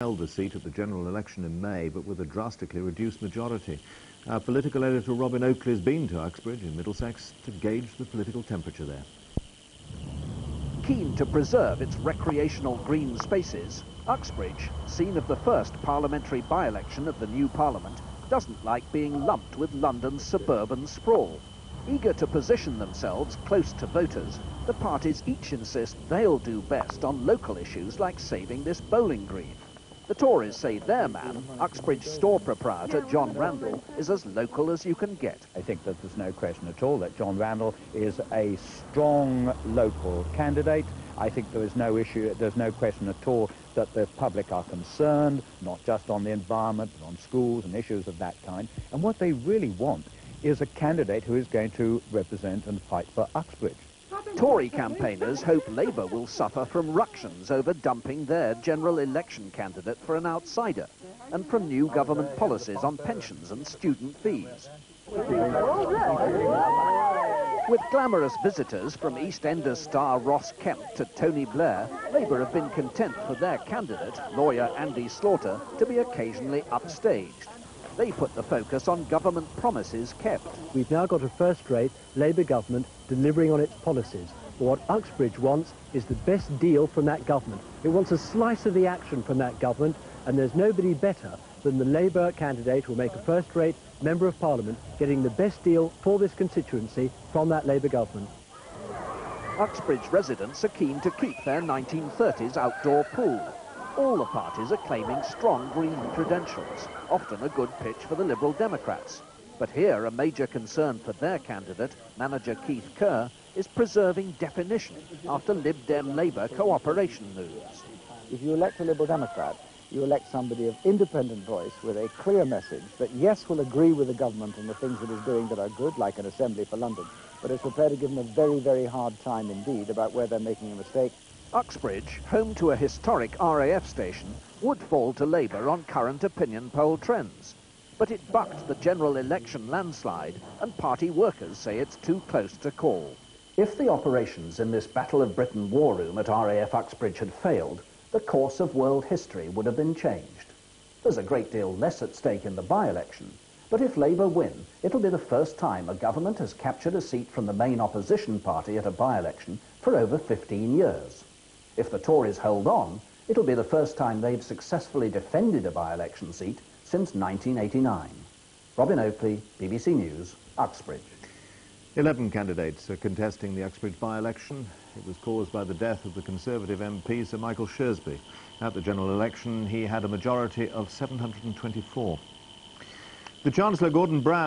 held the seat at the general election in May, but with a drastically reduced majority. Our political editor Robin Oakley has been to Uxbridge in Middlesex to gauge the political temperature there. Keen to preserve its recreational green spaces, Uxbridge, scene of the first parliamentary by-election of the new parliament, doesn't like being lumped with London's suburban sprawl. Eager to position themselves close to voters, the parties each insist they'll do best on local issues like saving this bowling green. The Tories say their man, Uxbridge store proprietor John Randall, is as local as you can get. I think that there's no question at all that John Randall is a strong local candidate. I think there is no issue, there's no question at all that the public are concerned, not just on the environment, but on schools and issues of that kind. And what they really want is a candidate who is going to represent and fight for Uxbridge. Tory campaigners hope Labour will suffer from ructions over dumping their general election candidate for an outsider, and from new government policies on pensions and student fees. With glamorous visitors from EastEnders star Ross Kemp to Tony Blair, Labour have been content for their candidate, lawyer Andy Slaughter, to be occasionally upstaged. They put the focus on government promises kept. We've now got a first-rate Labour government delivering on its policies. But what Uxbridge wants is the best deal from that government. It wants a slice of the action from that government, and there's nobody better than the Labour candidate who will make a first-rate Member of Parliament getting the best deal for this constituency from that Labour government. Uxbridge residents are keen to keep their 1930s outdoor pool. All the parties are claiming strong green credentials, often a good pitch for the Liberal Democrats. But here, a major concern for their candidate, manager Keith Kerr, is preserving definition after Lib Dem Labour cooperation moves. If you elect a Liberal Democrat, you elect somebody of independent voice with a clear message that, yes, will agree with the government on the things it is doing that are good, like an Assembly for London, but is prepared to give them a very, very hard time indeed about where they're making a mistake. Uxbridge, home to a historic RAF station, would fall to Labour on current opinion poll trends. But it bucked the general election landslide, and party workers say it's too close to call. If the operations in this Battle of Britain war room at RAF Uxbridge had failed, the course of world history would have been changed. There's a great deal less at stake in the by-election, but if Labour win, it'll be the first time a government has captured a seat from the main opposition party at a by-election for over 15 years. If the Tories hold on, it'll be the first time they've successfully defended a by-election seat since 1989. Robin Oakley, BBC News, Uxbridge. 11 candidates are contesting the Uxbridge by-election. It was caused by the death of the Conservative MP Sir Michael Shersby. At the general election, he had a majority of 724. The Chancellor Gordon Brown